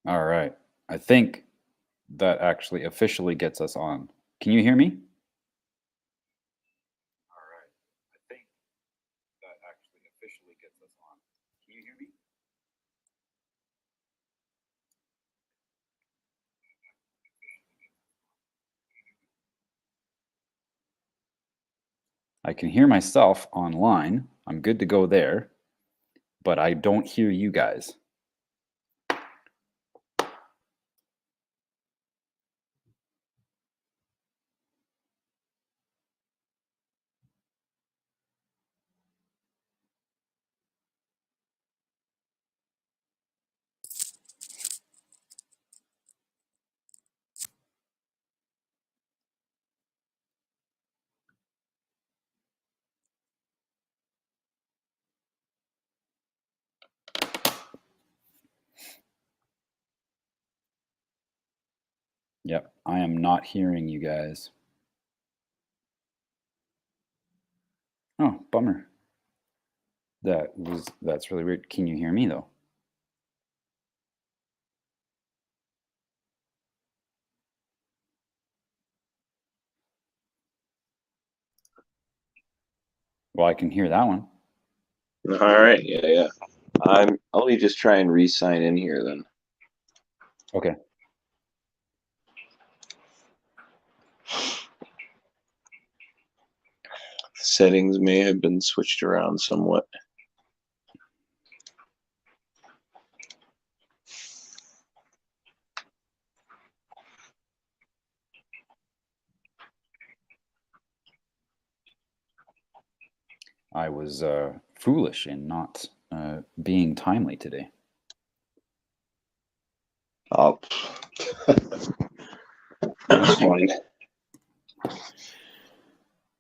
All right. I think that actually officially gets us on. Can you hear me? All right. I think that actually officially gets us on. Can you hear me? I can hear myself online. I'm good to go there, but I don't hear you guys. Yep, I am not hearing you guys. Oh, bummer. That's really weird. Can you hear me though? Well, I can hear that one. All right, yeah. Let me just try and re-sign in here then. Okay. Settings may have been switched around somewhat. I was foolish in not being timely today. Oh, that's fine.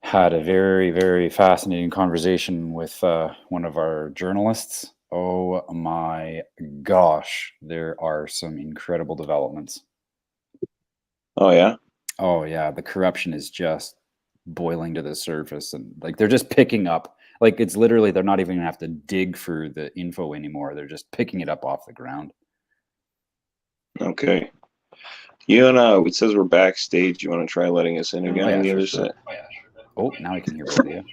Had a very, very fascinating conversation with one of our journalists. Oh my gosh, there are some incredible developments. Oh yeah. Oh yeah, the corruption is just boiling to the surface, and like they're just picking up. Like it's literally they're not even gonna have to dig for the info anymore. They're just picking it up off the ground. Okay. It says we're backstage. You want to try letting us in again on the other side? Oh, now I can hear both of you.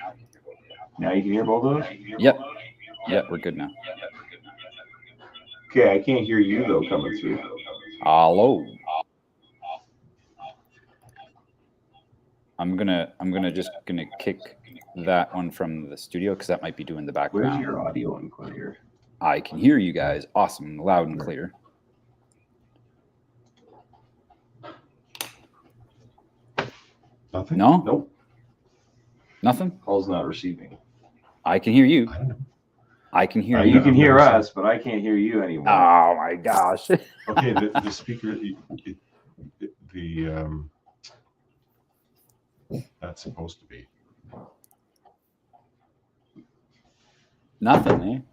Now you can hear both of us? Yep. Yep, we're good now. Okay, I can't hear you though coming through. Hello. I'm just gonna kick that one from the studio because that might be doing the background. Where's your audio input here? I can hear you guys. Awesome, loud and clear. Nothing? No? Nope. Nothing? Call's not receiving. I can hear you. I can hear you. You can hear us, but I can't hear you anymore. Oh my gosh. Okay, the speaker, that's supposed to be. Nothing,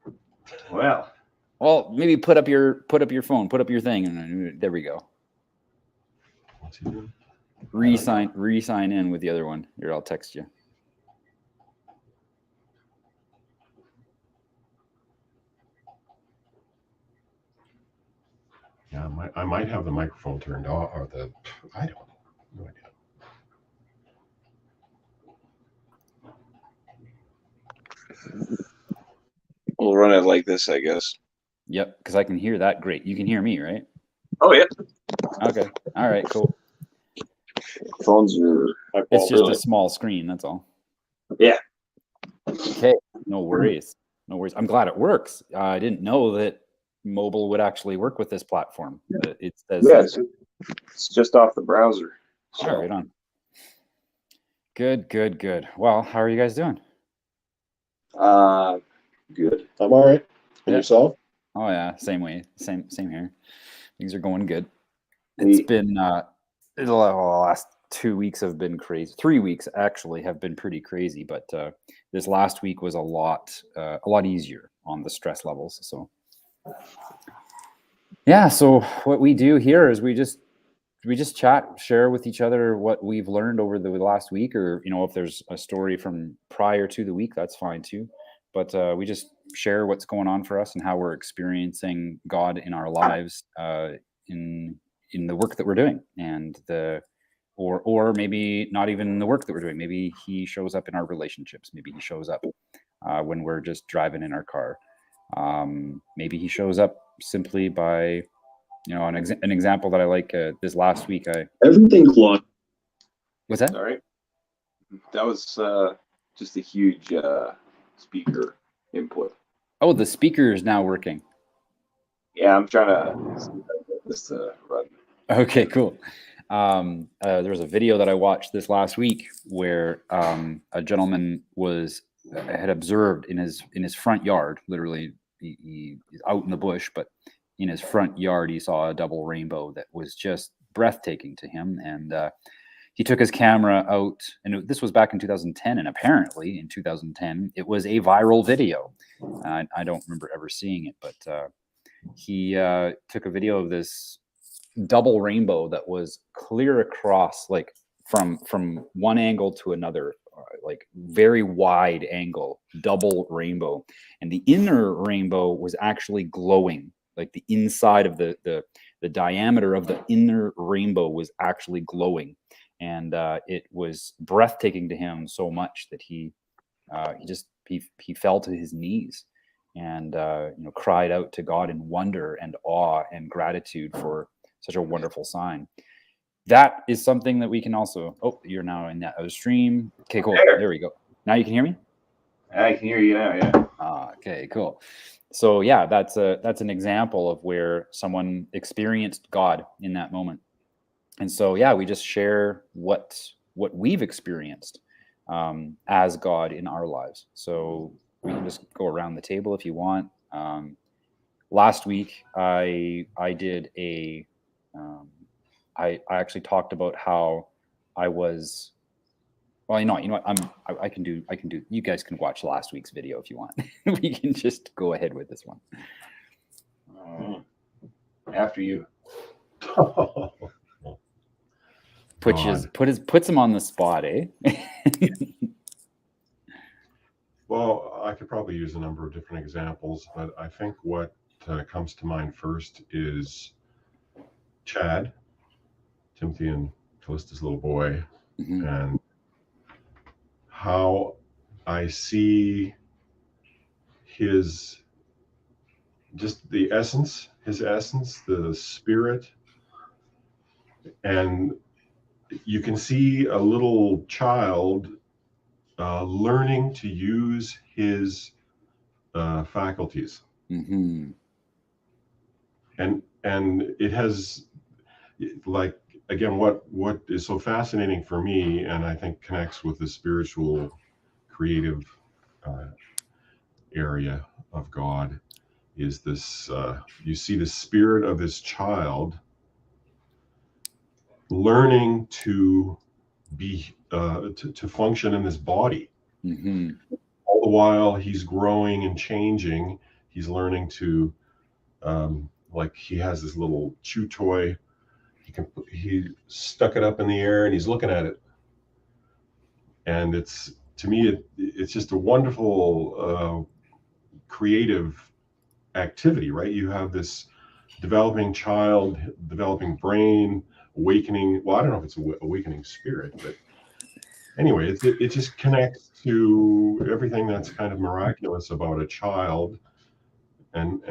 eh? Well, maybe put up your phone, put up your thing, and there we go. What's he doing? Re-sign in with the other one. Here, I'll text you. Yeah, I might have the microphone turned off, or I don't know. No idea. We'll run it like this, I guess. Yep, because I can hear that great. You can hear me, right? Oh yeah. Okay. All right. Cool. Phones are. It's just a small screen. That's all. Yeah. Okay. No worries. No worries. I'm glad it works. I didn't know that mobile would actually work with this platform. It says. Yeah, it's just off the browser. So. All right, on. Good. Well, how are you guys doing? Good. I'm all right. And yourself? Oh yeah, same way. Same here. Things are going good. It's been the last 2 weeks have been crazy. 3 weeks actually have been pretty crazy, but this last week was a lot easier on the stress levels. So yeah, so what we do here is we just chat, share with each other what we've learned over the last week, or if there's a story from prior to the week, that's fine too. but we just share what's going on for us and how we're experiencing God in our lives, in the work that we're doing, and or maybe not even the work that we're doing. Maybe he shows up in our relationships. Maybe he shows up when we're just driving in our car. Maybe he shows up simply by, an example that I like. This last week, Everything clogged. what's that? Sorry. That was just a huge speaker input. Oh, the speaker is now working. Yeah, I'm trying to see if I can get this to run. Okay, cool. There was a video that I watched this last week where a gentleman had observed in his front yard. Literally, he's out in the bush, but in his front yard, he saw a double rainbow that was just breathtaking to him. And he took his camera out, and this was back in 2010. And apparently, in 2010, it was a viral video. I don't remember ever seeing it, but he took a video of this double rainbow that was clear across, like from one angle to another, like very wide angle, double rainbow. And the inner rainbow was actually glowing, like the inside of the diameter of the inner rainbow was actually glowing. And it was breathtaking to him so much that he fell to his knees and cried out to God in wonder and awe and gratitude for such a wonderful sign. That is something that we can also. Oh, you're now in that other stream. Okay, cool. There we go. Now you can hear me? I can hear you now. Yeah. Okay, cool. So yeah, that's an example of where someone experienced God in that moment. And so yeah, we just share what we've experienced as God in our lives. So we can just go around the table if you want. Last week, I did a. I actually talked about how I was. Well, you know what? I can do. You guys can watch last week's video if you want. We can just go ahead with this one. After you. Puts him on the spot, eh? Well, I could probably use a number of different examples, but I think what comes to mind first is Chad, Timothy and Callista's little boy, Mm-hmm. and how I see his essence, the spirit, and you can see a little child learning to use his faculties. Mm-hmm. And it has, like, again, what is so fascinating for me, and I think connects with the spiritual creative area of God, is this you see the spirit of this child learning to be to function in this body. Mm-hmm. All the while he's growing and changing, he's learning to like, he has this little chew toy. He stuck it up in the air and he's looking at it, and it's, to me, it's just a wonderful creative activity, right? You have this developing child, developing brain, awakening. Well, I don't know if it's awakening spirit, but anyway, it just connects to everything that's kind of miraculous about a child, and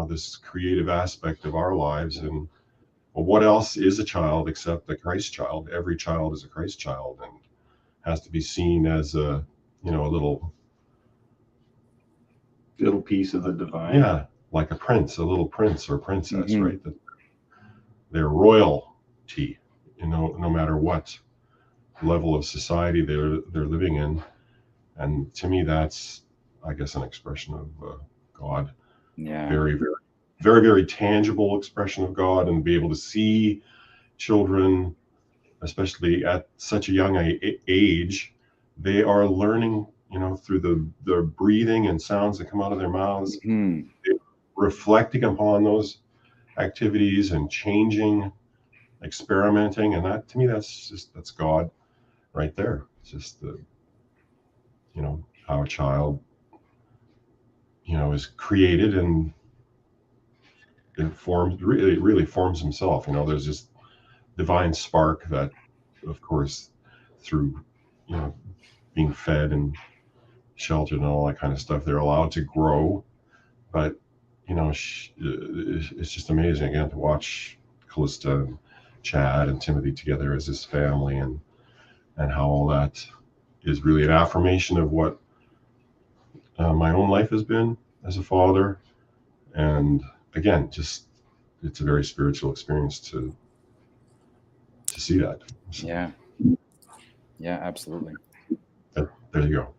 this creative aspect of our lives. And well, what else is a child except a Christ child? Every child is a Christ child and has to be seen as a little piece of the divine. Yeah, like a little prince or princess, Mm-hmm. right? That they're royalty, no matter what level of society they're living in. And to me, that's, I guess, an expression of God. Yeah. Very, very, very, very tangible expression of God, and be able to see children, especially at such a young age, they are learning, through the breathing and sounds that come out of their mouths, Mm-hmm. reflecting upon those activities and changing, experimenting. And that, to me, that's God right there. It's just how a child is created, and it really forms himself. There's this divine spark that, of course, through being fed and sheltered and all that kind of stuff, they're allowed to grow. But it's just amazing again to watch Callista and Chad and Timothy together as this family, and how all that is really an affirmation of what my own life has been as a father. And again, just it's a very spiritual experience to see that. So, yeah, absolutely. there you go.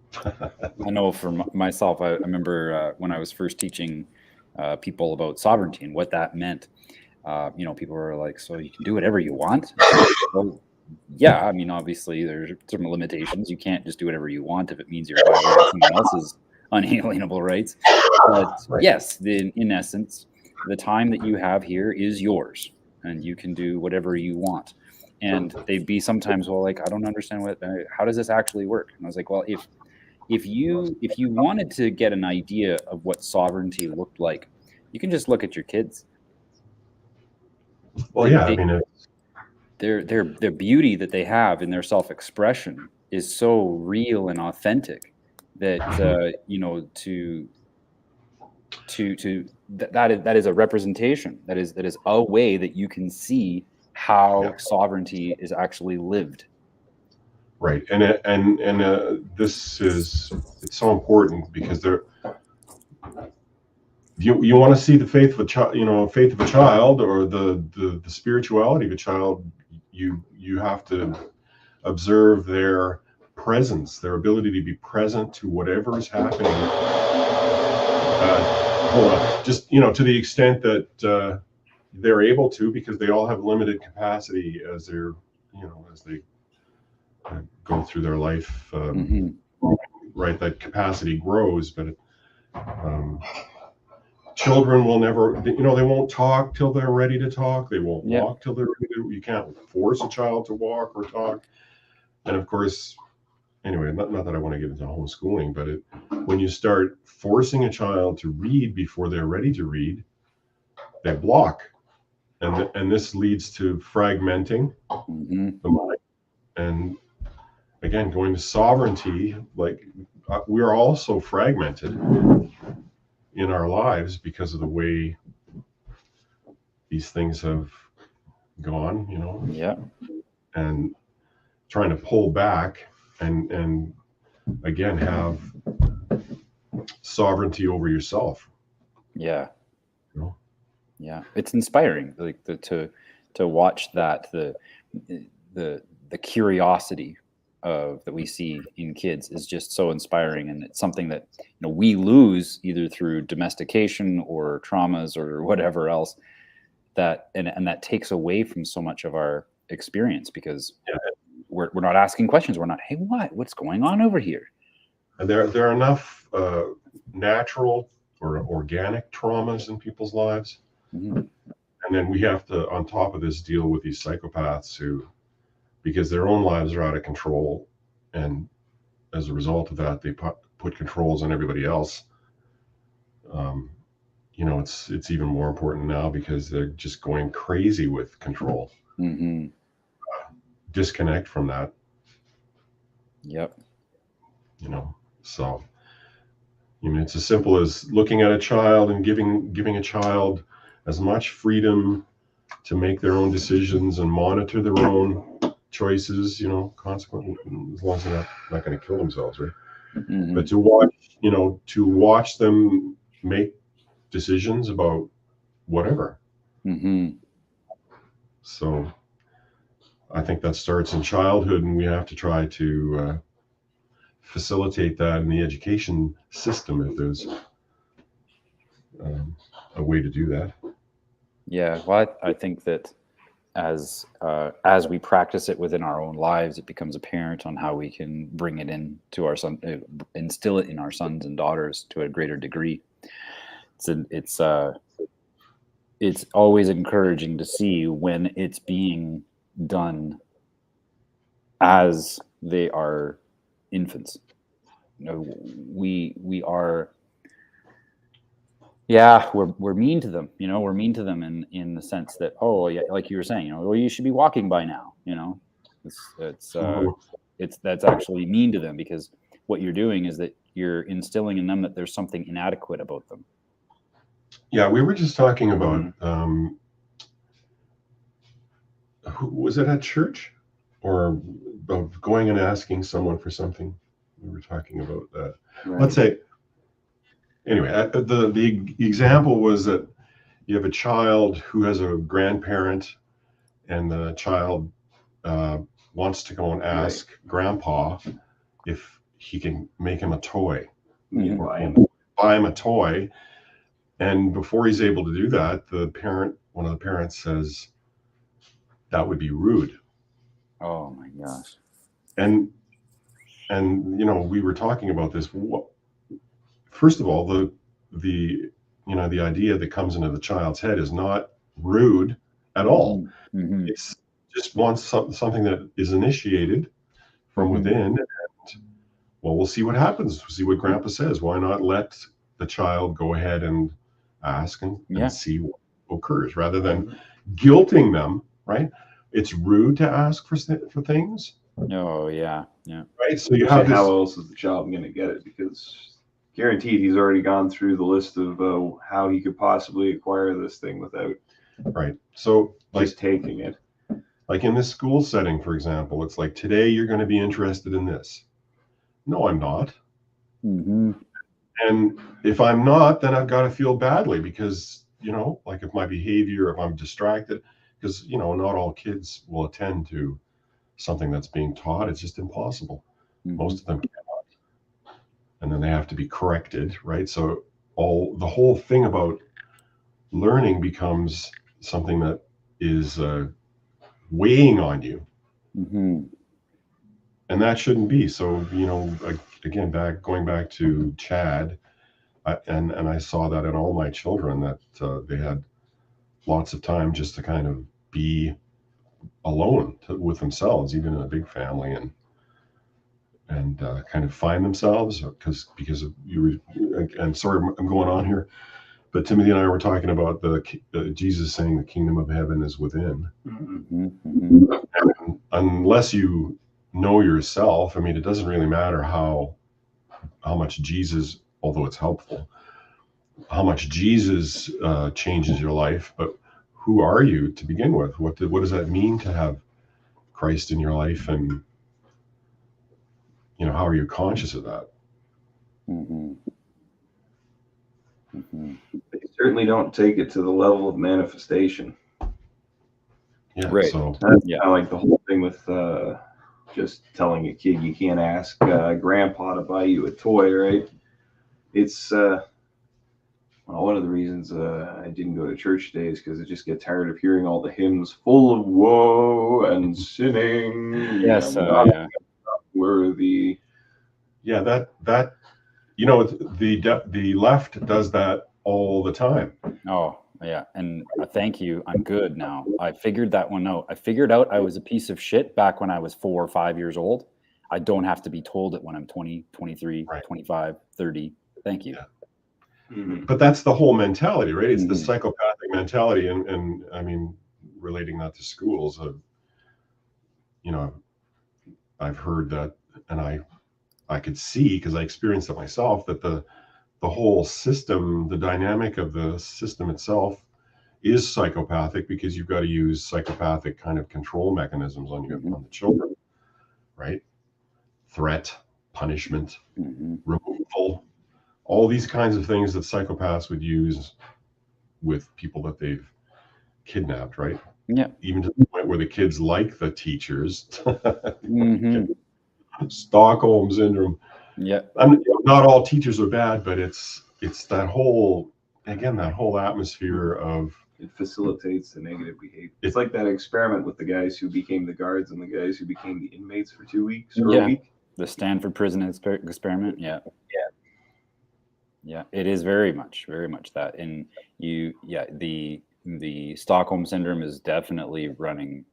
I know for myself, I remember when I was first teaching people about sovereignty and what that meant. People were like, "So you can do whatever you want?" Well, yeah, I mean, obviously there's some limitations. You can't just do whatever you want if it means you're violating someone else's unalienable rights. But yes, in essence, the time that you have here is yours, and you can do whatever you want. And they'd be sometimes, well, like, I don't understand how does this actually work? And I was like, well, if you wanted to get an idea of what sovereignty looked like, you can just look at your kids. Well, I mean, their beauty that they have in their self-expression is so real and authentic that that is a representation. That is a way that you can see how sovereignty is actually lived. Right, and this it's so important because you want to see the faith of a child, faith of a child, or the spirituality of a child. You have to observe their presence, their ability to be present to whatever is happening. Just to the extent that they're able to, because they all have limited capacity as they're as they go through their life. Right, that capacity grows, but children will never, they won't talk till they're ready to talk. They won't walk till they're ready to. You can't force a child to walk or talk. And of course, anyway, not that I want to get into homeschooling, but when you start forcing a child to read before they're ready to read, they block, and this leads to fragmenting the mind. And again, going to sovereignty, like we're also fragmented in our lives because of the way these things have gone, and trying to pull back and again have sovereignty over yourself. Yeah. It's inspiring, like to watch that, the curiosity that we see in kids is just so inspiring, and it's something that we lose either through domestication or traumas or whatever else, that that takes away from so much of our experience, because we're not asking questions. We're not, hey, what's going on over here? And there are enough natural or organic traumas in people's lives. And then we have to, on top of this, deal with these psychopaths who, because their own lives are out of control, and as a result of that, they put controls on everybody else. It's even more important now because they're just going crazy with control. Disconnect from that. So it's as simple as looking at a child and giving a child as much freedom to make their own decisions and monitor their own choices, consequently, as long as they're not going to kill themselves, right? But to watch them make decisions about whatever. So I think that starts in childhood, and we have to try to facilitate that in the education system if there's a way to do that. Yeah, well, I think that as we practice it within our own lives, it becomes apparent on how we can bring it into our instill it in our sons and daughters to a greater degree. It's always encouraging to see when it's being done as they are infants. We are Yeah, we're mean to them. We're mean to them in the sense that, oh yeah, like you were saying, well, you should be walking by now. It's that's actually mean to them, because what you're doing is that you're instilling in them that there's something inadequate about them. Yeah, we were just talking about was it at church or about going and asking someone for something? We were talking about that. Right. Let's say, anyway, the example was that you have a child who has a grandparent, and the child wants to go and ask grandpa if he can make him a toy, buy him a toy. And before he's able to do that, one of the parents says, that would be rude. Oh my gosh. And we were talking about this. First of all, the idea that comes into the child's head is not rude at all. Mm-hmm. It's just wants something that is initiated from within. And we'll see what happens. We'll see what grandpa says. Why not let the child go ahead and ask and see what occurs, rather than guilting them, right? It's rude to ask for things. Oh yeah. Right. So you have this. How else is the child going to get it? Because guaranteed he's already gone through the list of how he could possibly acquire this thing without. Right. So just taking it. Like in this school setting, for example, it's like, today you're going to be interested in this. No, I'm not. Mm-hmm. And if I'm not, then I've got to feel badly because, like if my behavior, if I'm distracted, because, not all kids will attend to something that's being taught. It's just impossible. Mm-hmm. Most of them cannot. And then they have to be corrected, right? So the whole thing about learning becomes something that is weighing on you. Mm-hmm. And that shouldn't be. So, again, going back to Chad, and I saw that in all my children, that they had lots of time just to kind of be alone with themselves, even in a big family, and kind of find themselves, because you were, and sorry, I'm going on here, but Timothy and I were talking about Jesus saying the kingdom of heaven is within. Mm-hmm. Mm-hmm. And unless you know yourself, I mean, it doesn't really matter how much Jesus, although it's helpful, how much Jesus changes your life, but who are you to begin with? What does that mean to have Christ in your life? And, how are you conscious of that? Mm-hmm. Mm-hmm. They certainly don't take it to the level of manifestation. Yeah, right. So that's kind of like the whole thing with just telling a kid you can't ask grandpa to buy you a toy, right? It's one of the reasons I didn't go to church today is because I just get tired of hearing all the hymns full of woe and sinning. Yes, not worthy. Yeah, that the left does that all the time. Oh yeah, and thank you. I'm good now. I figured that one out. I figured out I was a piece of shit back when I was 4 or 5 years old. I don't have to be told it when I'm 20, 23, right. 25, 30. Thank you. Yeah. Mm-hmm. But that's the whole mentality, right? It's the psychopathic mentality, and I mean, relating that to schools, I've heard that, and I could see, because I experienced it myself, that the whole system, the dynamic of the system itself is psychopathic, because you've got to use psychopathic kind of control mechanisms on the children, right? Threat, punishment, removal, all these kinds of things that psychopaths would use with people that they've kidnapped, right? Yeah. Even to the point where the kids like the teachers. Stockholm syndrome. Yeah. Not all teachers are bad, but it's that whole atmosphere of, it facilitates the negative behavior. It's like that experiment with the guys who became the guards and the guys who became the inmates for 2 weeks or a week. The Stanford prison experiment. Yeah. It is very much that. And the Stockholm syndrome is definitely running.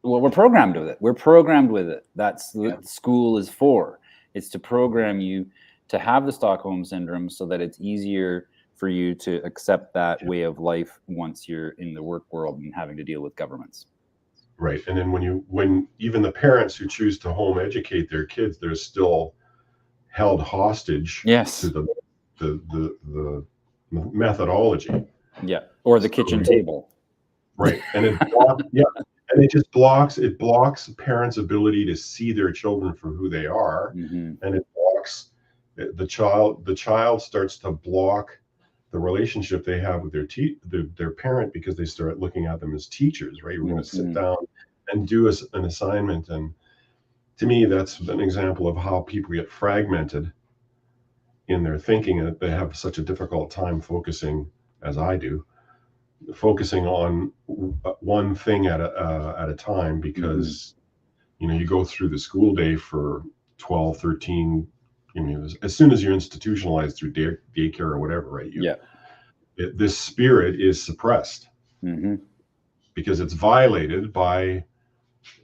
Well, we're programmed with it. That's what school is for. It's to program you to have the Stockholm syndrome so that it's easier for you to accept that way of life once you're in the work world and having to deal with governments. Right. And then when even the parents who choose to home educate their kids, they're still held hostage Yes. to the methodology. Yeah. Or the kitchen table. Right. And it and it blocks the parents' ability to see their children for who they are. Mm-hmm. And it blocks the child starts to block the relationship they have with their parent, because they start looking at them as teachers, right? We're going to sit down and do an assignment. And to me, that's an example of how people get fragmented in their thinking, and that they have such a difficult time focusing, as I do, focusing on one thing at a time, because you go through the school day for 12, 13, as soon as you're institutionalized through daycare or whatever, right? This spirit is suppressed because it's violated by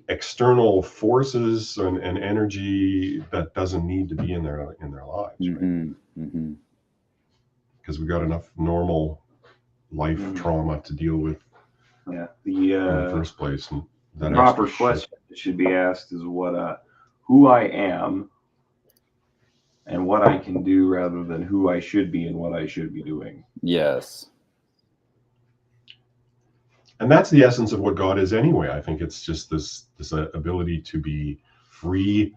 external forces and energy that doesn't need to be in their lives, right? Because we got enough normal life trauma to deal with in the first place. And the proper question that should be asked is who I am and what I can do, rather than who I should be and what I should be doing. Yes. And that's the essence of what God is anyway. I think it's just this ability to be free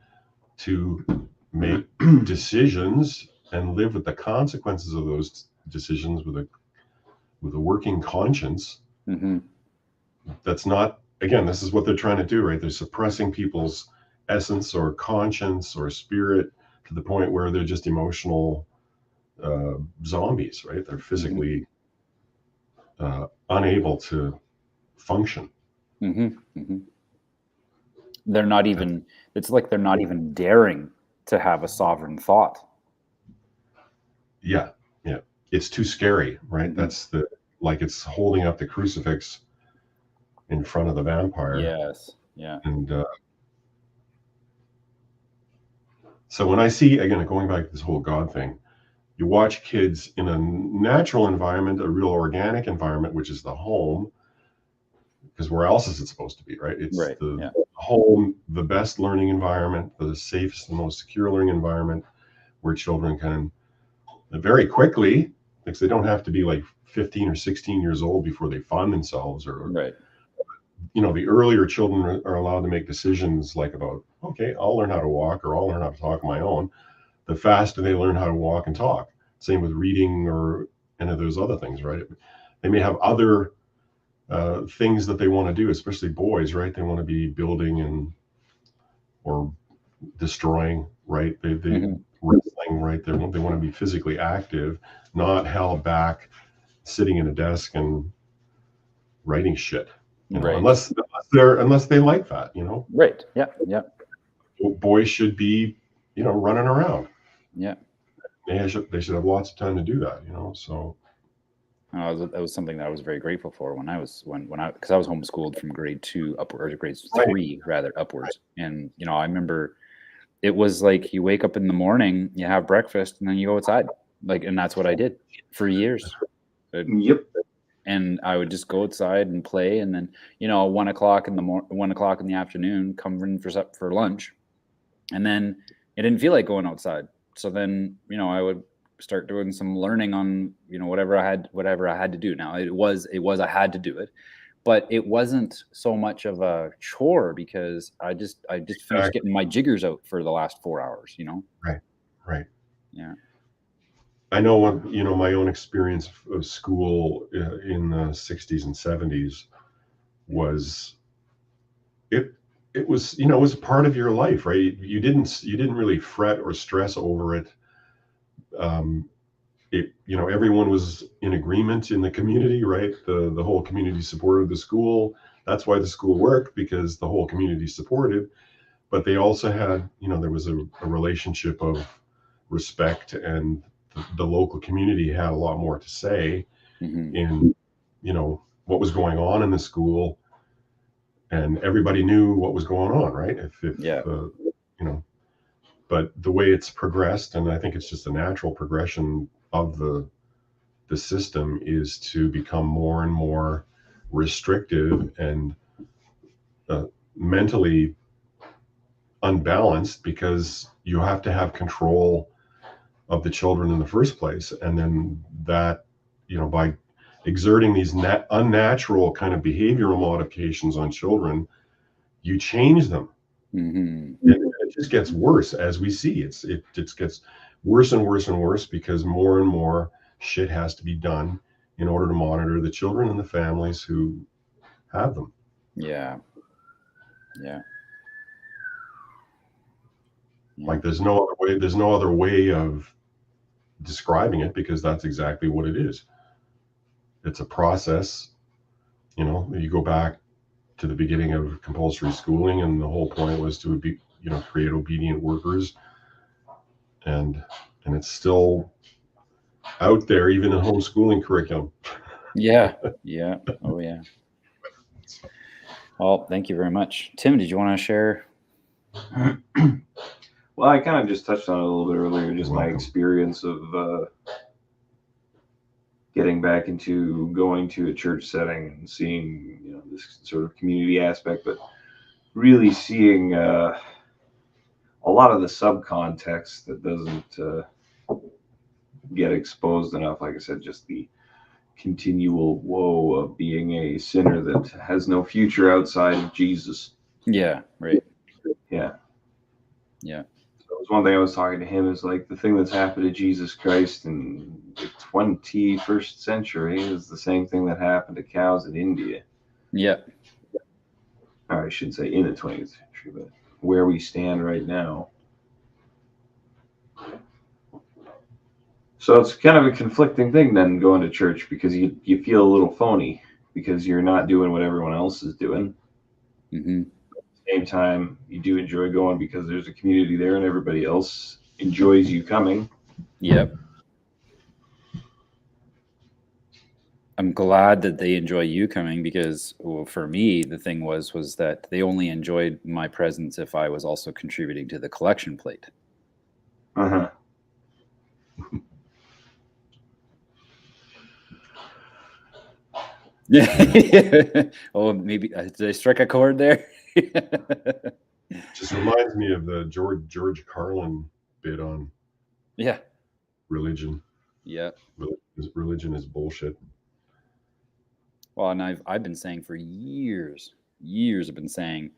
to make decisions and live with the consequences of those decisions with a working conscience. That's not, again, this is what they're trying to do, right? They're suppressing people's essence or conscience or spirit to the point where they're just emotional zombies, right? They're physically unable to function. They're not even, it's like they're not even daring to have a sovereign thought. Yeah. It's too scary, right? That's it's holding up the crucifix in front of the vampire. Yes. Yeah. And so when I see, again, going back to this whole God thing, you watch kids in a natural environment, a real organic environment, which is the home, because where else is it supposed to be, right? It's the home, the best learning environment, the safest and most secure learning environment, where children can very quickly, because they don't have to be like 15 or 16 years old before they find themselves, or the earlier children are allowed to make decisions like about, okay, I'll learn how to walk, or I'll learn how to talk on my own. The faster they learn how to walk and talk. Same with reading or any of those other things, right? They may have other things that they want to do, especially boys, right? They want to be building or destroying, right? They wrestling, right? They want to be physically active, not held back, sitting in a desk and writing shit. Unless they like that, Right. Yeah. Boys should be, running around. Yeah. They should have lots of time to do that, so. That was something that I was very grateful for because I was homeschooled from grade 2 upwards, or grade 3 rather upwards. And, I remember it was like you wake up in the morning, you have breakfast, and then you go outside. And that's what I did for years. Yep. And I would just go outside and play, and then 1 o'clock in the afternoon, come in for lunch, and then it didn't feel like going outside. So then I would start doing some learning on whatever I had to do. Now it was I had to do it, but it wasn't so much of a chore because I just finished getting my jiggers out for the last 4 hours. Right. Yeah. I know my own experience of school in the 60s and 70s was it was it was a part of your life, right? You didn't really fret or stress over it. Everyone was in agreement in the community, right? The whole community supported the school. That's why the school worked, because the whole community supported. But they also had there was a relationship of respect, and the local community had a lot more to say in what was going on in the school, and everybody knew what was going on, right? But the way it's progressed, and I think it's just a natural progression of the the system is to become more and more restrictive and mentally unbalanced, because you have to have control of the children in the first place. And then that, by exerting these unnatural kind of behavioral modifications on children, you change them. Mm-hmm. And it just gets worse as we see. It just gets worse and worse and worse, because more and more shit has to be done in order to monitor the children and the families who have them. Yeah. Like there's no other way of describing it, because that's exactly what it is. It's a process. You go back to the beginning of compulsory schooling, and the whole point was to be, create obedient workers, and it's still out there, even in homeschooling curriculum. Yeah. Oh yeah. Well, thank you very much. Tim, did you want to share? Well, I kind of just touched on it a little bit earlier, just my experience of getting back into going to a church setting and seeing, this sort of community aspect, but really seeing a lot of the subcontext that doesn't get exposed enough. Like I said, just the continual woe of being a sinner that has no future outside of Jesus. Yeah, right. Yeah. So it was one thing I was talking to him, is like the thing that's happened to Jesus Christ in the 21st century is the same thing that happened to cows in India. Yeah. Or I shouldn't say in the 20th century, but where we stand right now. So it's kind of a conflicting thing then, going to church, because you feel a little phony because you're not doing what everyone else is doing. Mm-hmm. At the same time, you do enjoy going because there's a community there and everybody else enjoys you coming. Yep. I'm glad that they enjoy you coming, because for me, the thing was that they only enjoyed my presence if I was also contributing to the collection plate. Uh-huh. Yeah. Oh, maybe did I strike a chord there? Just reminds me of the George Carlin bit on religion. Yeah. Religion is bullshit. Well, and I've been saying for years, I've been saying,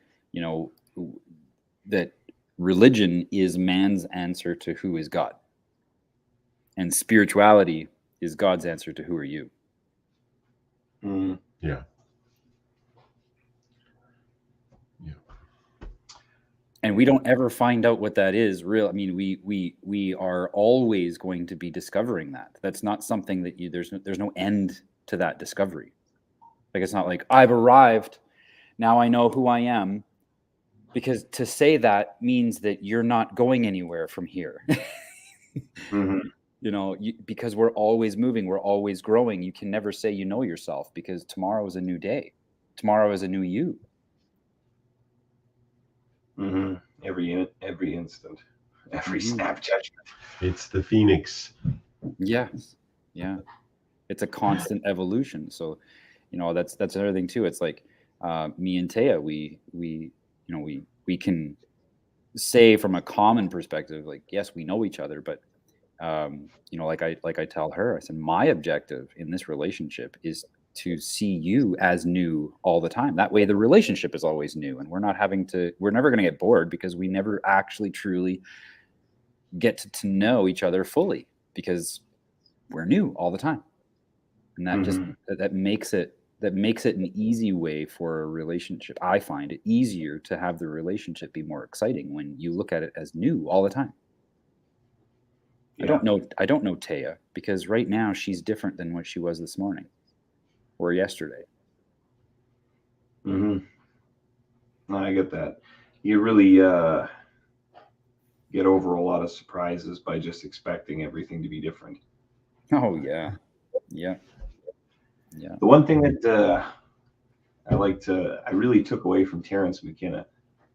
that religion is man's answer to who is God, and spirituality is God's answer to who are you. Mm. Yeah. And we don't ever find out what that is real. I mean, we are always going to be discovering that. That's not something that there's no end to that discovery. Like, it's not like I've arrived, now I know who I am, because to say that means that you're not going anywhere from here. Mm-hmm. Because we're always moving, we're always growing. You can never say you know yourself, because tomorrow is a new day. Tomorrow is a new you. Mm-hmm. Every instant, every snap judgment. It's the phoenix. Yes. Yeah. It's a constant evolution. So, that's another thing too. It's like me and Taya, we can say from a common perspective, like, yes, we know each other, but like I tell her, I said, my objective in this relationship is to see you as new all the time. That way the relationship is always new, and we're never going to get bored, because we never actually truly get to know each other fully, because we're new all the time. And that just that makes it an easy way for a relationship. I find it easier to have the relationship be more exciting when you look at it as new all the time. Yeah. I don't know Taya, because right now she's different than what she was this morning or yesterday. Mm-hmm. No, I get that. You really get over a lot of surprises by just expecting everything to be different. Oh yeah. The one thing that I really took away from Terrence McKenna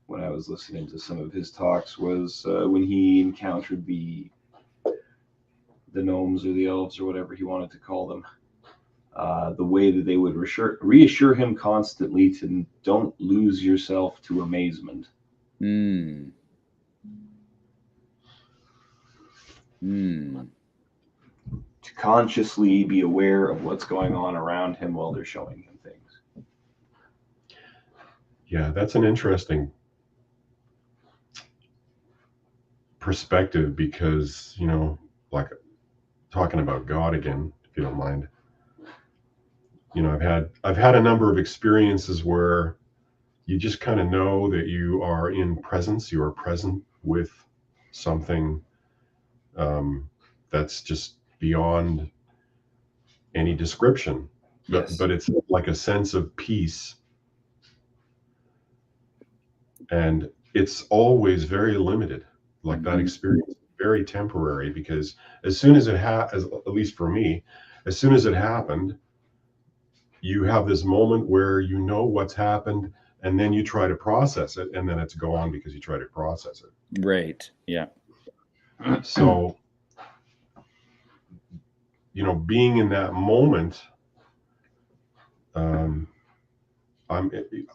when I was listening to some of his talks was when he encountered the the gnomes or the elves or whatever he wanted to call them, the way that they would reassure him constantly to don't lose yourself to amazement. Mm. To consciously be aware of what's going on around him while they're showing him things. Yeah, that's an interesting perspective because, you know, like talking about God again, if you don't mind. You know, I've had a number of experiences where you just kind of know that you are in presence, you are present with something that's just beyond any description. Yes. But it's like a sense of peace. And it's always very limited. Like that experience, very temporary, because as soon as at least for me, as soon as it happened, you have this moment where you know what's happened, and then you try to process it, and then it's gone because you try to process it. Right. Yeah. So, you know, being in that moment,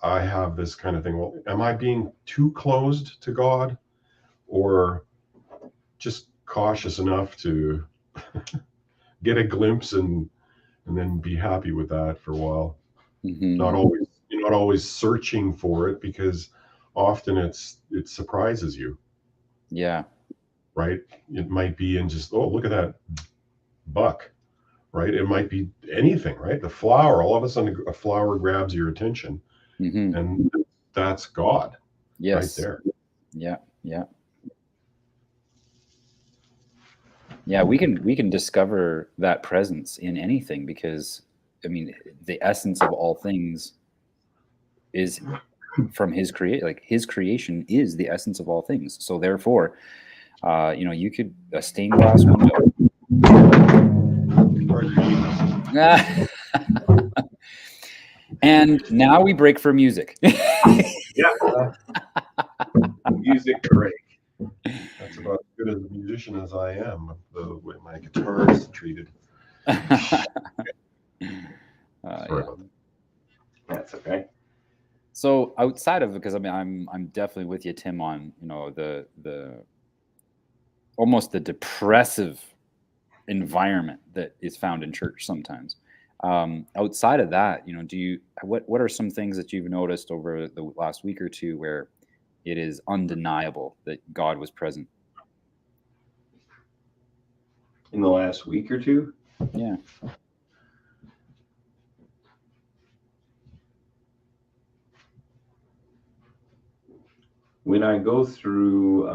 I have this kind of thing. Well, am I being too closed to God, or just cautious enough to get a glimpse and then be happy with that for a while? Not always, you're not always searching for it, because often it surprises you. Yeah. Right. It might be in just, oh, look at that buck. Right. It might be anything. Right. The flower, all of a sudden a flower grabs your attention, and that's God. Yes. Right there. Yeah. Yeah. Yeah, we can discover that presence in anything, because I mean, the essence of all things is from his his creation is the essence of all things. So therefore, you know, you could a stained glass window. And now we break for music. Yeah. Music break. That's about as good as a musician as I am, the way my guitar is treated. Yeah. That's okay. So outside of, because I mean, I'm definitely with you, Tim, on, you know, the almost the depressive environment that is found in church sometimes. Outside of that, you know, what are some things that you've noticed over the last week or two where it is undeniable that God was present? In the last week or two? Yeah. When I go through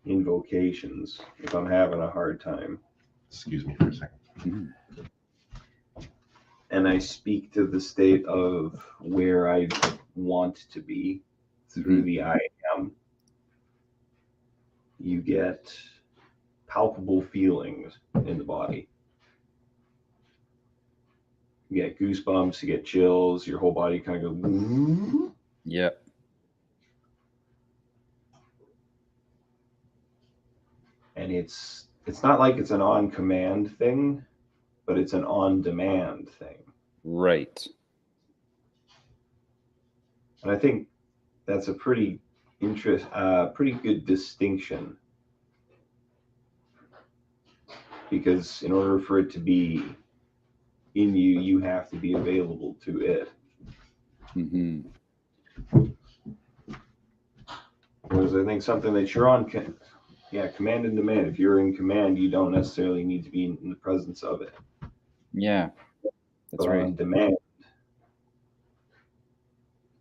invocations, if I'm having a hard time, excuse me for a second, and I speak to the state of where I want to be through the I am, you get palpable feelings in the body. You get goosebumps, you get chills, your whole body kind of goes. Yeah. And it's not like it's an on-command thing, but it's an on-demand thing. Right. And I think that's a pretty good distinction, because in order for it to be in you, you have to be available to it. Whereas I think something that you're on, command and demand. If you're in command, you don't necessarily need to be in the presence of it. Yeah, that's but right. On demand,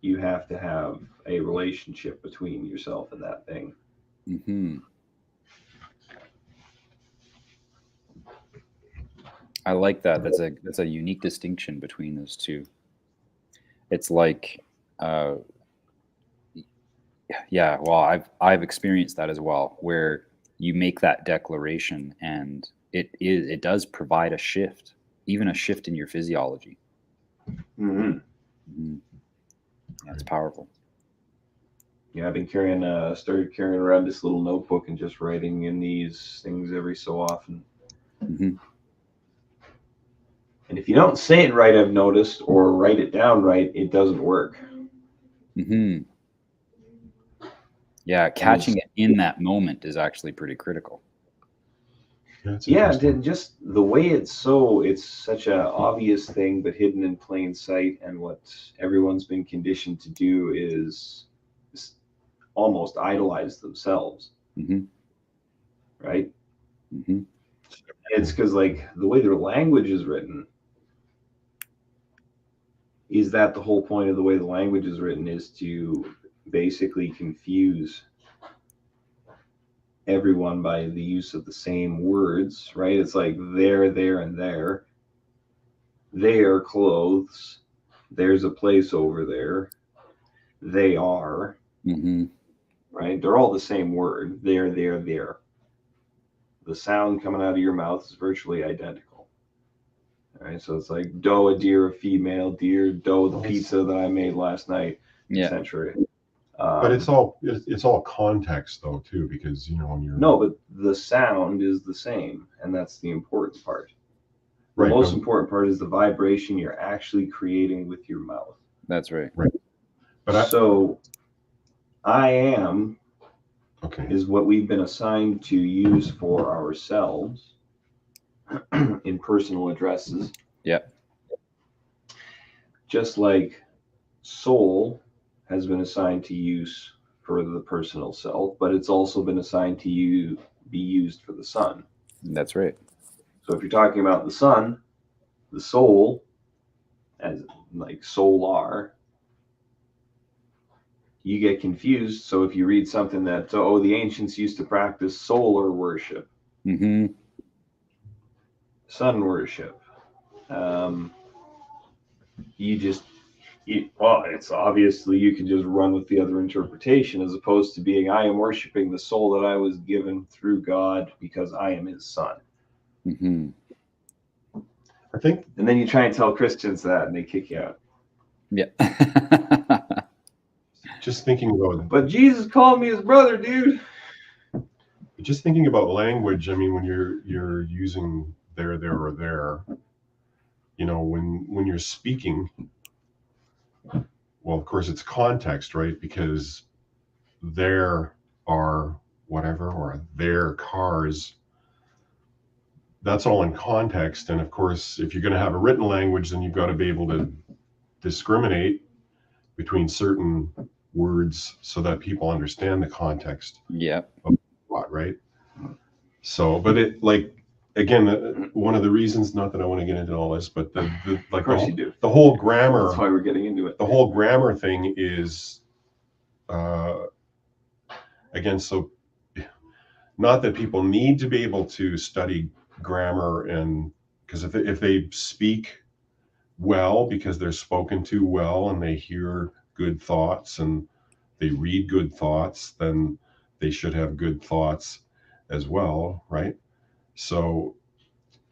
you have to have a relationship between yourself and that thing. I like that. That's a unique distinction between those two. It's like, yeah, well, I've experienced that as well, where you make that declaration and it does provide a shift, even a shift in your physiology. That's powerful. I've been started carrying around this little notebook and just writing in these things every so often. Mm-hmm. And if you don't say it right, I've noticed, or write it down right, it doesn't work. Mm-hmm. Yeah, catching it in that moment is actually pretty critical. That's Yeah, interesting. just the way it's such a obvious thing, but hidden in plain sight. And what everyone's been conditioned to do is almost idolize themselves, Mm-hmm. right? Mm-hmm. It's because like the way their language is written, is that the whole point of the way the language is written is to basically confuse everyone by the use of the same words, right? It's like there, and there. They are clothes. There's a place over there. They are, Mm-hmm. right? They're all the same word. There, there. The sound coming out of your mouth is virtually identical. All right, so it's like doe, a deer, a female deer, doe, the pizza that I made last night, Yeah. etc. But it's all context though too, because when you're No, but the sound is the same, and that's the important part. The right, most important part is the vibration you're actually creating with your mouth. That's right. but So I am okay. is what we've been assigned to use for ourselves in personal addresses. Yeah. Just like soul has been assigned to use for the personal self, but it's also been assigned to be used for the sun. That's right. So if you're talking about the sun, the soul, as like solar, you get confused. So if you read something that, the ancients used to practice solar worship, Mm-hmm. sun worship, it's obviously you can just run with the other interpretation as opposed to being, I am worshiping the soul that I was given through God because I am his son. Mm-hmm. I think, And then you try and tell Christians that and they kick you out. Yeah. just thinking about But Jesus called me his brother, dude. language. I mean, when you're using there, or there, when you're speaking, well, of course it's context, right? Because there are whatever, or their cars, that's all in context. And of course, if you're going to have a written language, then you've got to be able to discriminate between certain words so that people understand the context Yeah. of what, right? So, but it, like, again, one of the reasons, not that I want to get into all this, but the Of course you do. the whole grammar, That's why we're getting into it. the whole grammar thing is, again, so not that people need to be able to study grammar, and because if they speak well because they're spoken to well and they hear good thoughts and they read good thoughts, then they should have good thoughts as well, right? So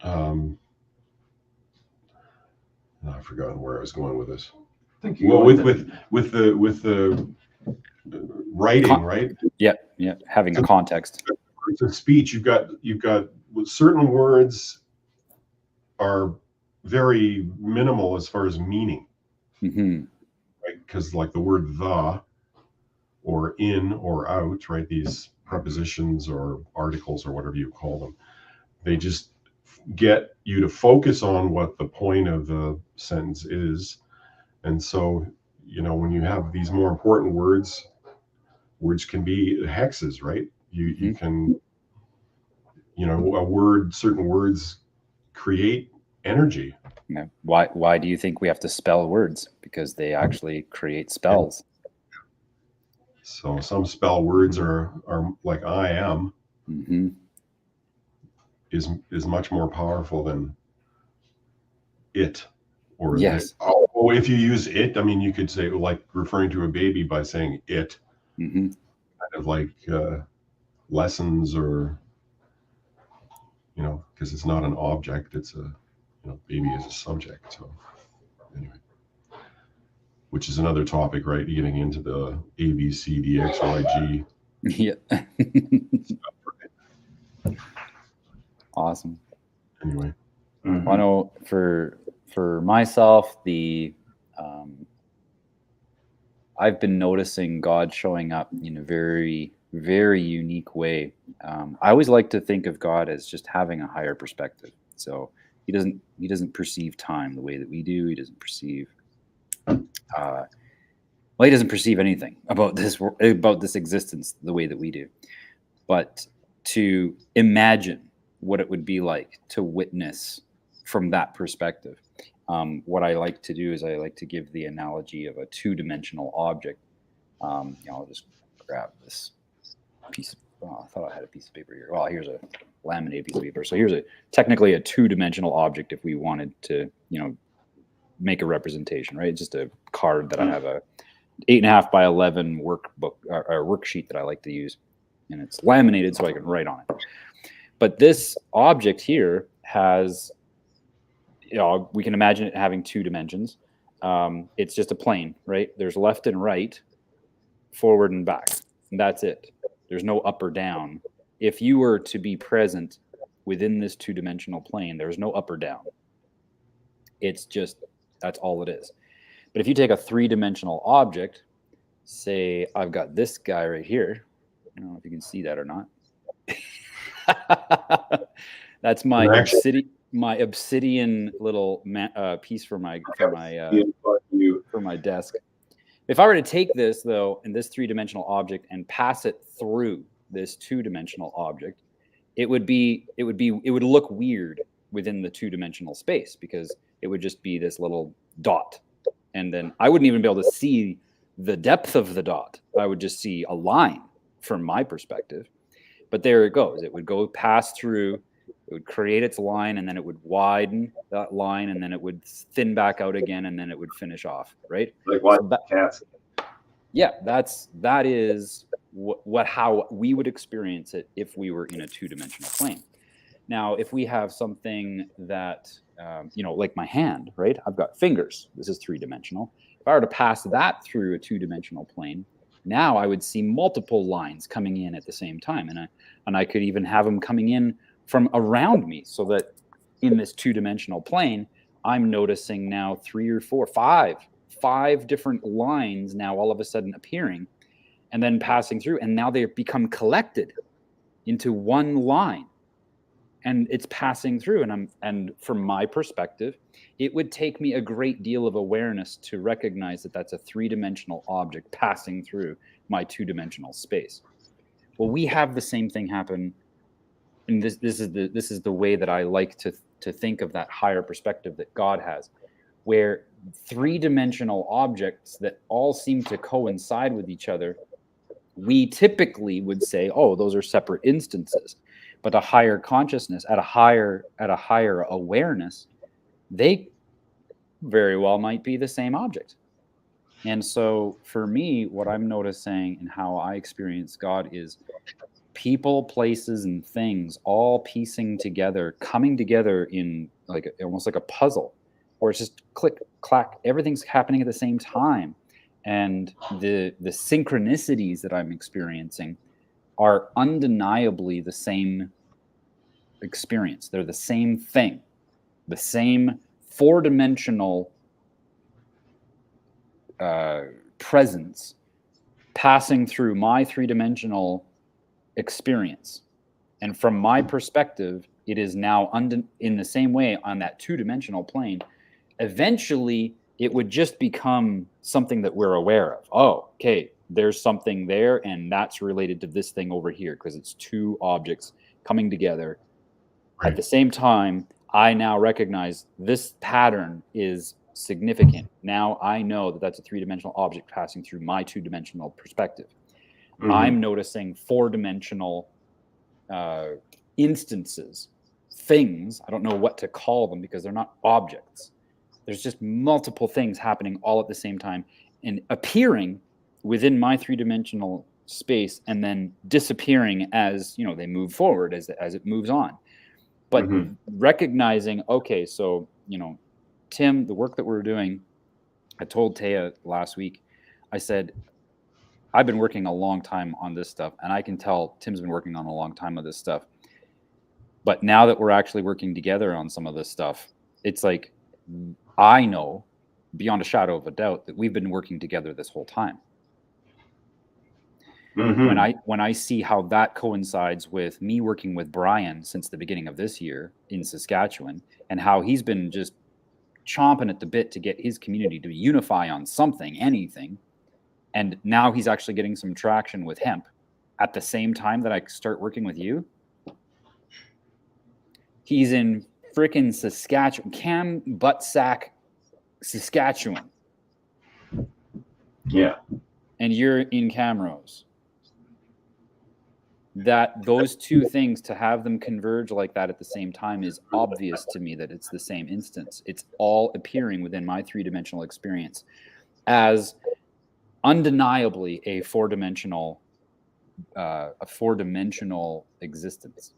I've forgotten where I was going with this. Well, with the writing, right? Yeah. Having a context. For speech, you've got certain words are very minimal as far as meaning, Mm-hmm. right? Because like the word the, or in or out, right? These prepositions or articles or whatever you call them, they just get you to focus on what the point of the sentence is. And so, when you have these more important words can be hexes, right? You can, certain words create energy. Yeah. Why do you think we have to spell words? Because they actually create spells. So some spell words are like I am, Mm-hmm. is much more powerful than it, or Yes. if you use it, I mean, you could say, like, referring to a baby by saying it, Mm-hmm. kind of like lessons, or because it's not an object, it's a baby is a subject. So anyway, which is another topic, right? Getting into the A, B, C, D, X, Y, G. Yeah. Awesome. Anyway. Mhm. I know for myself, I've been noticing God showing up in a very, very unique way. I always like to think of God as just having a higher perspective. So he doesn't perceive time the way that we do. He doesn't perceive he doesn't perceive anything about this existence the way that we do. But to imagine what it would be like to witness from that perspective. What I like to do is I like to give the analogy of a two-dimensional object. I'll just grab this piece of, I thought I had a piece of paper here. Well, here's a laminated piece of paper. So here's technically a two-dimensional object if we wanted to, make a representation, right? It's just a card that I have a 8.5 by 11 workbook or worksheet that I like to use. And it's laminated so I can write on it. But this object here has, we can imagine it having 2 dimensions. It's just a plane, right? There's left and right, forward and back. And that's it. There's no up or down. If you were to be present within this 2-dimensional plane, there's no up or down. It's just, that's all it is. But if you take a 3-dimensional object, say I've got this guy right here. I don't know if you can see that or not. That's my obsidian little piece for my desk. If I were to take this though, in this 3-dimensional object and pass it through this 2-dimensional object, it would look weird within the 2-dimensional space because it would just be this little dot. And then I wouldn't even be able to see the depth of the dot. I would just see a line from my perspective. But there it goes. It would go pass through, it would create its line, and then it would widen that line, and then it would thin back out again, and then it would finish off, right? Like watching cats. Yeah, that is how we would experience it if we were in a 2-dimensional plane. Now, if we have something that, like my hand, right? I've got fingers. This is 3-dimensional. If I were to pass that through a 2-dimensional plane, now I would see multiple lines coming in at the same time. And I could even have them coming in from around me so that in this 2-dimensional plane, I'm noticing now 3 or 4, 5 different lines now all of a sudden appearing and then passing through. And now they become collected into one line. And it's passing through, and from my perspective, it would take me a great deal of awareness to recognize that that's a 3-dimensional object passing through my 2-dimensional space. Well, we have the same thing happen, and this is the way that I like to think of that higher perspective that God has, where 3-dimensional objects that all seem to coincide with each other, we typically would say, oh, those are separate instances. But a higher consciousness, at a higher awareness, they very well might be the same object. And so for me, what I'm noticing and how I experience God is people, places, and things all piecing together, coming together in almost like a puzzle, or it's just click, clack, everything's happening at the same time. And the synchronicities that I'm experiencing are undeniably the same experience. They're the same thing, the same 4-dimensional presence passing through my 3-dimensional experience. And from my perspective, it is now in the same way on that 2-dimensional plane. Eventually, it would just become something that we're aware of. Oh, okay, there's something there, and that's related to this thing over here because it's 2 objects coming together. Right. At the same time, I now recognize this pattern is significant. Now I know that that's a 3-dimensional object passing through my 2-dimensional perspective. Mm-hmm. I'm noticing 4-dimensional instances, things. I don't know what to call them because they're not objects. There's just multiple things happening all at the same time and appearing within my 3-dimensional space and then disappearing as they move forward as it moves on. But recognizing, okay, so Tim, the work that we're doing, I told Taya last week, I said, I've been working a long time on this stuff, and I can tell Tim's been working on a long time of this stuff. But now that we're actually working together on some of this stuff, it's like, I know beyond a shadow of a doubt that we've been working together this whole time. Mm-hmm. When I see how that coincides with me working with Brian since the beginning of this year in Saskatchewan, and how he's been just chomping at the bit to get his community to unify on something, anything, and now he's actually getting some traction with hemp at the same time that I start working with you. He's in frickin' Saskatchewan, Cam Buttsack, Saskatchewan. Yeah. And you're in Camrose. That those two things, to have them converge like that at the same time, is obvious to me that it's the same instance. It's all appearing within my three-dimensional experience as undeniably a four-dimensional existence.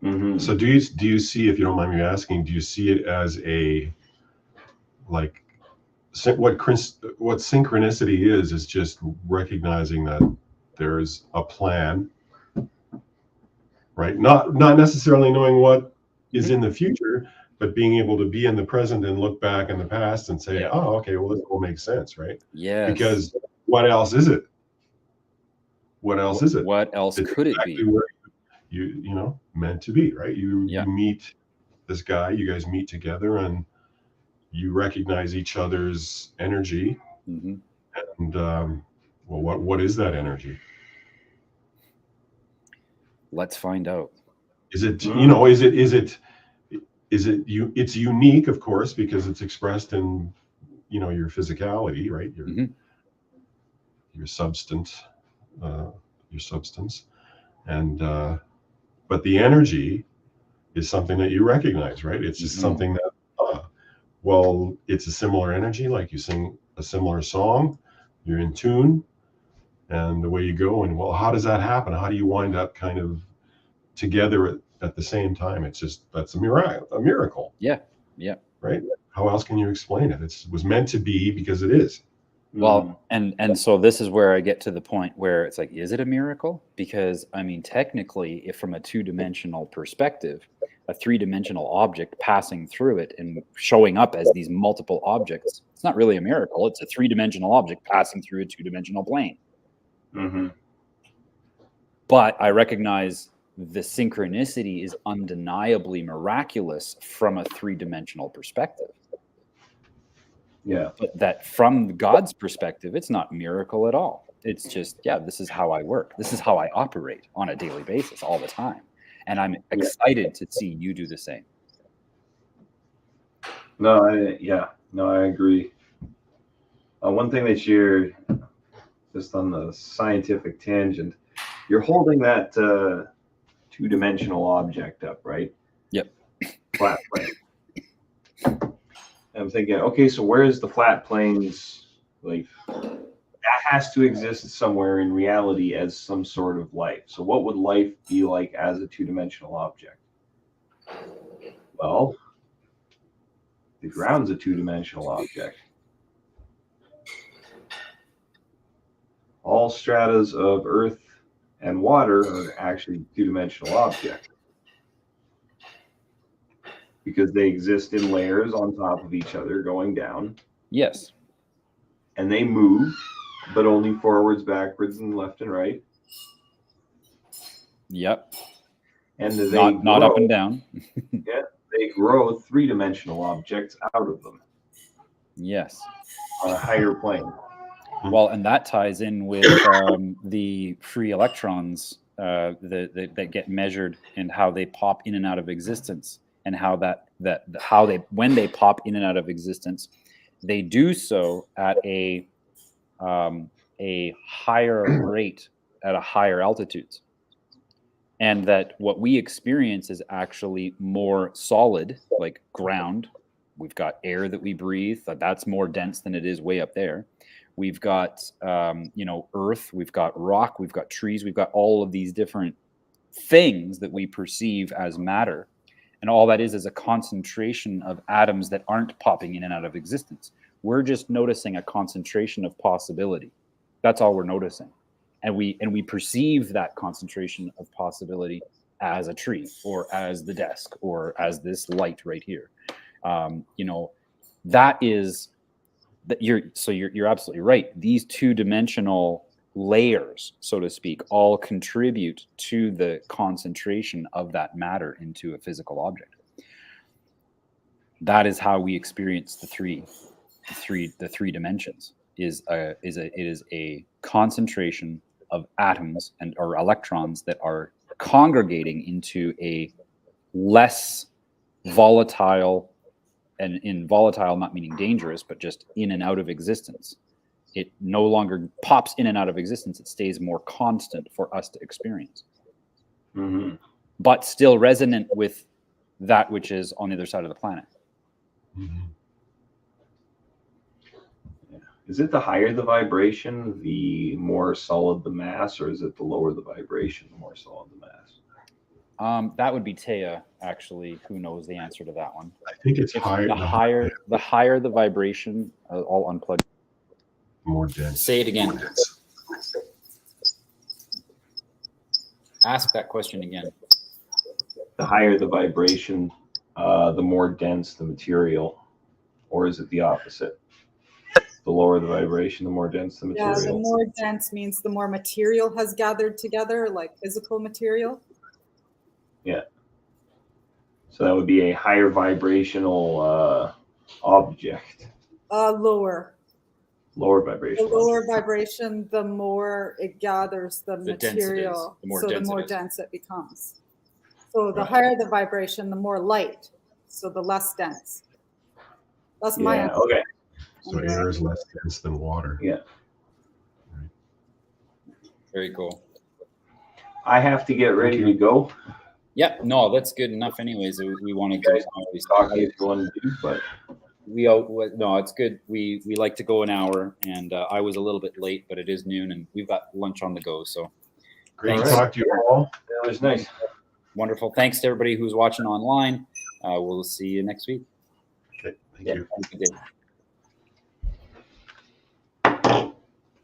Mm-hmm. So do you see, if you don't mind me asking, do you see it as a, like, what synchronicity is just recognizing that there's a plan, right? Not necessarily knowing what is in the future, but being able to be in the present and look back in the past and say, oh, okay, well, this all makes sense, right? Yes. Because what else is it? What else is it? What else could it be? Where you know, meant to be, right? You meet this guy, you guys meet together, and you recognize each other's energy. Mm-hmm. And well, what is that energy? Let's find out. Is it, you know, it's unique, of course, because it's expressed in, you know, your physicality, right? Your substance, and but the energy is something that you recognize, right? It's just something that, well, it's a similar energy, like you sing a similar song, you're in tune, and the way you go, and well, how does that happen? How do you wind up kind of together at the same time? It's just, that's a miracle. Yeah. Right? How else can you explain it? It was meant to be because it is. Well, and so this is where I get to the point where it's like, is it a miracle? Because, I mean, technically, if from a two-dimensional perspective, a three-dimensional object passing through it and showing up as these multiple objects, it's not really a miracle. It's a three-dimensional object passing through a two-dimensional plane. Mm-hmm. But I recognize the synchronicity is undeniably miraculous from a three-dimensional perspective. Yeah. But that from God's perspective, it's not miracle at all. It's just, this is how I work. This is how I operate on a daily basis all the time. And I'm excited to see you do the same. No, I agree. One thing that you're, just on the scientific tangent, you're holding that two-dimensional object up, right? Yep. Flat plane. I'm thinking, okay, so where's the flat planes? Like, that has to exist somewhere in reality as some sort of life. So what would life be like as a two-dimensional object? Well, the ground's a two-dimensional object. All stratas of earth and water are actually two-dimensional objects, because they exist in layers on top of each other going down. Yes. And they move, but only forwards, backwards, and left and right. Yep. And they not up and down. Yeah, they grow three-dimensional objects out of them. Yes. On a higher plane. Well, and that ties in with the free electrons that get measured and how they pop in and out of existence, and how when they pop in and out of existence, they do so at a higher rate at a higher altitudes, and that what we experience is actually more solid, like ground. We've got air that we breathe that's more dense than it is way up there. We've got earth, we've got rock, we've got trees, we've got all of these different things that we perceive as matter. And all that is a concentration of atoms that aren't popping in and out of existence. We're just noticing a concentration of possibility. That's all we're noticing. And we perceive that concentration of possibility as a tree or as the desk or as this light right here. That is that you're absolutely right. These two-dimensional layers, so to speak, all contribute to the concentration of that matter into a physical object. That is how we experience the three dimensions. It is a concentration of atoms or electrons that are congregating into a less volatile, and in volatile not meaning dangerous, but just in and out of existence. It no longer pops in and out of existence. It stays more constant for us to experience, but still resonant with that which is on the other side of the planet. Is it the higher the vibration, the more solid the mass, or is it the lower the vibration, the more solid the mass? That would be Taya, actually, who knows the answer to that one. I think it's higher. The higher the vibration. I'll unplug. More dense. Say it again. Ask that question again. The higher the vibration, the more dense the material, or is it the opposite? The lower the vibration, the more dense the material. Yeah, the more dense means the more material has gathered together, like physical material. Yeah. So that would be a higher vibrational object. Lower. Lower vibration. The lower vibration, the more it gathers the material. The more so dense the more it is. dense it becomes. So the higher the vibration, the more light. So the less dense. That's my answer. Okay. So air is less dense than water. Yeah. Right. Very cool. I have to get ready to go. Yeah, no, that's good enough. Anyways, we want to go. Talking is going to do, but no, it's good. We like to go an hour, and I was a little bit late, but it is noon, and we've got lunch on the go. So Great thanks. to talk to you all. that was nice. Wonderful. Thanks to everybody who's watching online. We'll see you next week. Okay, thank Yeah, you. have a good day.